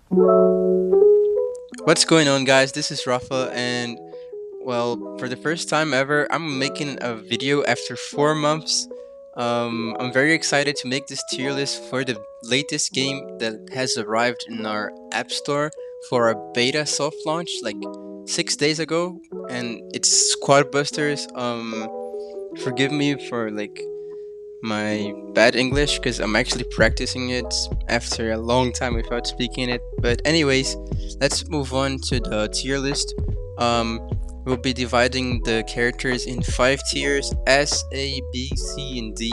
What's going on, guys? This is Rafa, and well, for the first time ever, I'm making a video after 4 months. I'm very excited to make this tier list for the latest game that has arrived in our App Store for a beta soft launch like 6 days ago, and it's Squad Busters. Forgive me for my bad English because I'm actually practicing it after a long time without speaking it. But anyways, let's move on to the tier list. We'll be dividing the characters in 5 tiers: S, A, B, C, and D.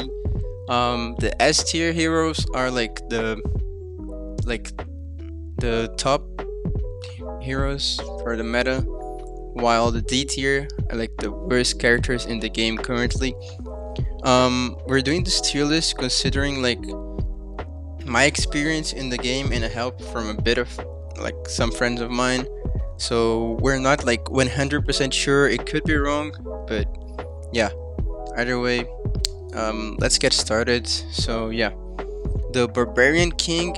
The S tier heroes are like the top heroes for the meta, while the D tier are like the worst characters in the game currently. We're doing this tier list considering my experience in the game and a help from a bit of some friends of mine. So we're not 100% sure. It could be wrong, but yeah. Either way, let's get started. So yeah, the Barbarian King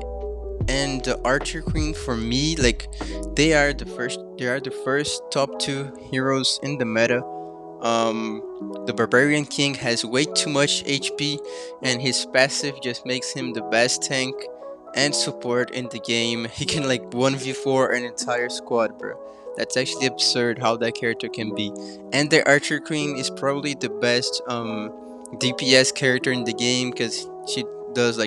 and the Archer Queen for me, they are the first top two heroes in the meta. The Barbarian King has way too much HP, and his passive just makes him the best tank and support in the game. He can 1v4 an entire squad, bro. That's actually absurd how that character can be. And the Archer Queen is probably the best DPS character in the game because she does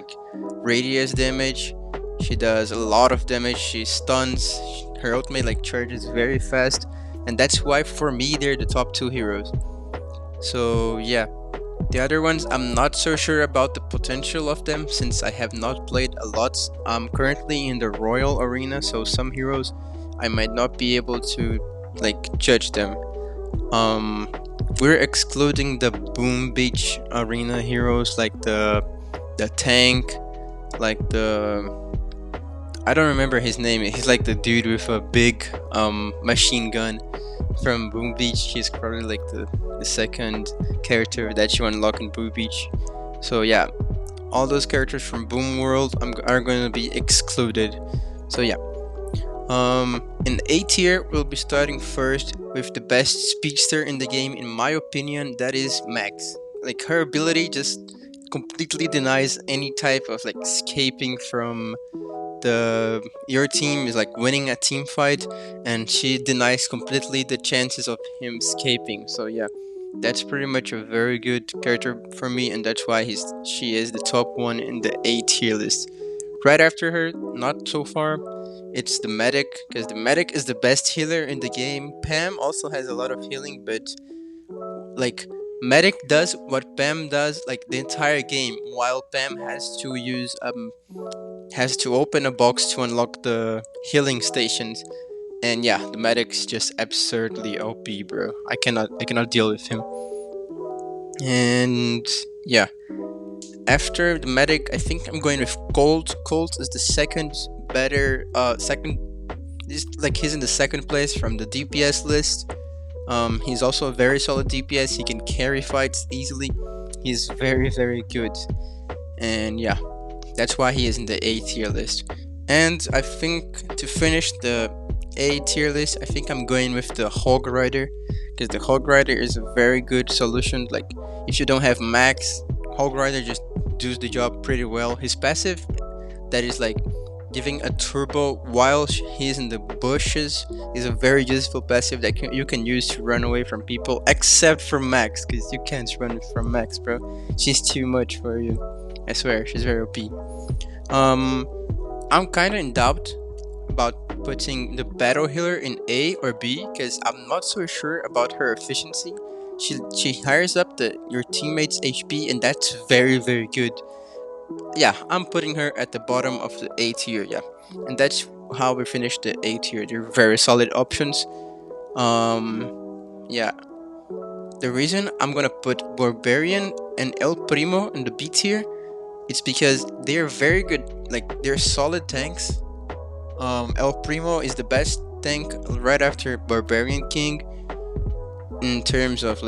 radius damage. She does a lot of damage. She stuns. Her ultimate charges very fast, and that's why for me they're the top two heroes. So yeah, the other ones I'm not so sure about the potential of them since I have not played a lot. I'm currently in the Royal arena, so some heroes I might not be able to judge them. We're excluding the Boom Beach arena heroes like the tank, like the I don't remember his name. He's like the dude with a big machine gun from Boom Beach. He's probably the second character that you unlock in Boom Beach. So yeah, all those characters from Boom World are going to be excluded. So yeah. In A tier, we'll be starting first with the best speedster in the game, in my opinion. That is Max. Her ability just completely denies any type of escaping from your team is winning a team fight, and she denies completely the chances of him escaping. So yeah, that's pretty much a very good character for me, and that's why she is the top one in the A tier list. Right after her, not so far, it's the medic, because the medic is the best healer in the game. Pam also has a lot of healing, but medic does what Pam does the entire game, while Pam has to open a box to unlock the healing stations. And yeah, the medic's just absurdly OP, bro. I cannot deal with him. And yeah, after the medic, I think I'm going with Colt. Colt is the second better he's in the second place from the DPS list. He's also a very solid DPS. He can carry fights easily. He's very, very good. And yeah, that's why he is in the A tier list. And I think to finish the A tier list, I think I'm going with the Hog Rider, because the Hog Rider is a very good solution. If you don't have Max, Hog Rider just does the job pretty well. His passive, that is giving a turbo while he's in the bushes, is a very useful passive that you can use to run away from people, except for Max, because you can't run from Max, bro. She's too much for you. I swear, she's very OP. I'm kind of in doubt about putting the battle healer in A or B, because I'm not so sure about her efficiency. She hires up your teammates' HP, and that's very, very good. Yeah, I'm putting her at the bottom of the A tier, yeah. And that's how we finish the A tier. They're very solid options. Yeah. The reason I'm gonna put Barbarian and El Primo in the B tier, it's because they're very good, they're solid tanks. El Primo is the best tank right after Barbarian King in terms of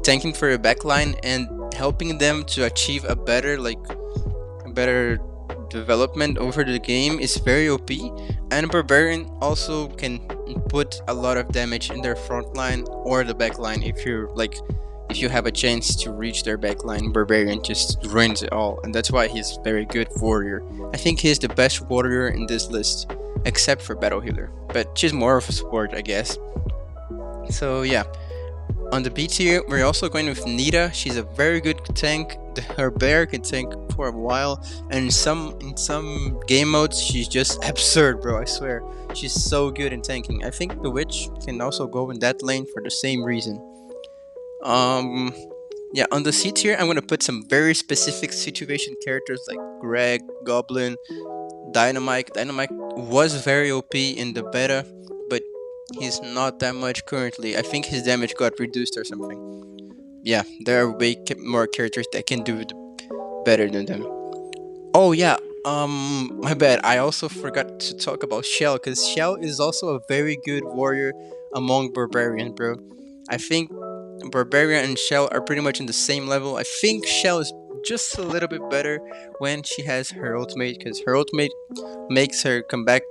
tanking for a backline and helping them to achieve a better development over the game is very OP, and Barbarian also can put a lot of damage in their front line or the back line. If you have a chance to reach their back line, Barbarian just ruins it all, and that's why he's very good warrior. I think he's the best warrior in this list, except for Battle Healer, but she's more of a support, I guess. So yeah, on the B tier, we're also going with Nita. She's a very good tank. Her bear can tank for a while, and in some game modes, she's just absurd, bro. I swear, she's so good in tanking. I think the witch can also go in that lane for the same reason. Yeah, on the C tier, I'm gonna put some very specific situation characters like Greg, Goblin, Dynamite. Dynamite was very OP in the beta, but he's not that much currently. I think his damage got reduced or something. Yeah, there are way more characters that can do it better than them. Oh yeah, my bad. I also forgot to talk about Shell, because Shell is also a very good warrior among Barbarian, bro. I think Barbarian and Shell are pretty much in the same level. I think Shell is just a little bit better when she has her ultimate, because her ultimate makes her come back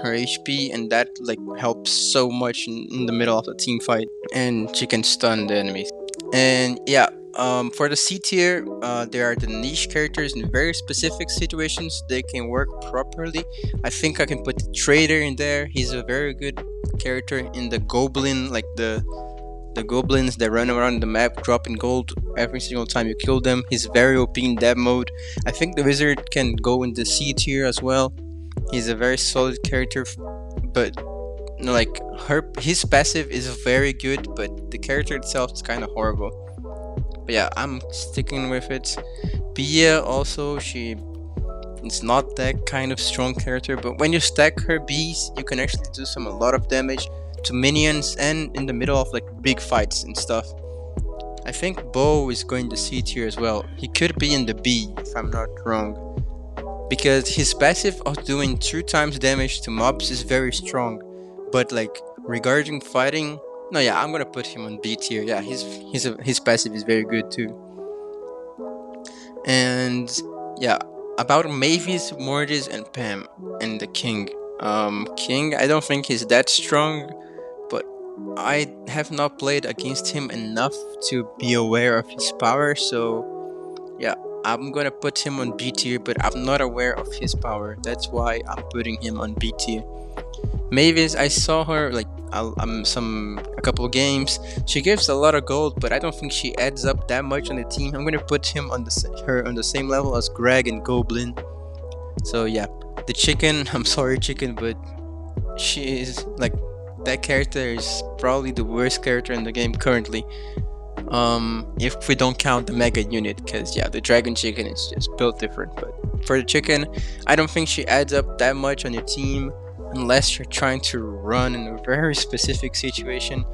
her HP, and that like helps so much in the middle of the team fight, and she can stun the enemies. And yeah, for the C tier, there are the niche characters in very specific situations. They can work properly. I think I can put the Trader in there. He's a very good character in the Goblin, like the goblins that run around the map dropping gold every single time you kill them. He's very OP in that mode. I think the Wizard can go in the C tier as well. He's a very solid character, but like his passive is very good, but the character itself is kind of horrible. But yeah, I'm sticking with it. Pia also, it's not that kind of strong character, but when you stack her Bs, you can actually do a lot of damage to minions and in the middle of like big fights and stuff. I think Bo is going to C tier as well. He could be in the B if I'm not wrong, because his passive of doing 2 times damage to mobs is very strong. But like regarding fighting, no, yeah, I'm gonna put him on B tier. Yeah, his passive is very good too. And yeah, about Mavis, Mortis, and Pam, and the King. King, I don't think he's that strong, but I have not played against him enough to be aware of his power. So yeah, I'm gonna put him on B tier, but I'm not aware of his power. That's why I'm putting him on B tier. Mavis, I saw her like a couple of games. She gives a lot of gold, but I don't think she adds up that much on the team. I'm gonna put him on her on the same level as Greg and Goblin. So yeah, the Chicken. I'm sorry, Chicken, but she is like, that character is probably the worst character in the game currently. If we don't count the Mega Unit, because yeah, the Dragon Chicken is just built different. But for the Chicken, I don't think she adds up that much on your team, unless you're trying to run in a very specific situation.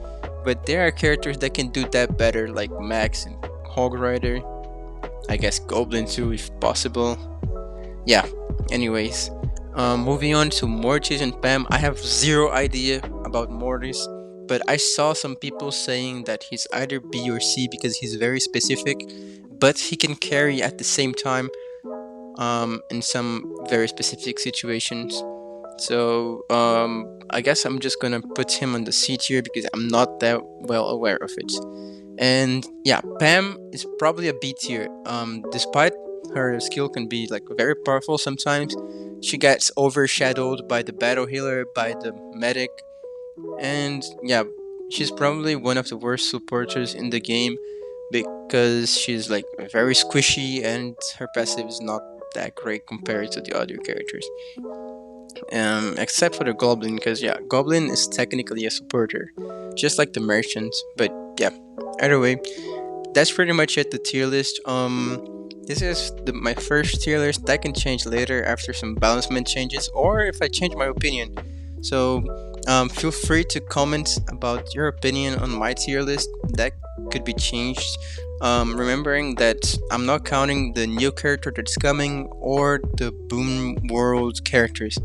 But there are characters that can do that better, like Max and Hog Rider. I guess Goblin too, if possible. Yeah, anyways, moving on to Mortis and Pam. I have zero idea about Mortis, but I saw some people saying that he's either B or C because he's very specific, but he can carry at the same time in some very specific situations. So I guess I'm just gonna put him on the C tier because I'm not that well aware of it. And yeah, Pam is probably a B tier. Despite her skill can be like very powerful sometimes, she gets overshadowed by the battle healer, by the medic, and yeah, she's probably one of the worst supporters in the game because she's like very squishy and her passive is not that great compared to the other characters. Except for the Goblin, because yeah, Goblin is technically a supporter, just like the Merchant. But yeah, either way, that's pretty much it, the tier list. This is my first tier list. That can change later after some balancement changes, or if I change my opinion. So feel free to comment about your opinion on my tier list. That could be changed. Remembering that I'm not counting the new character that's coming or the Boom World characters.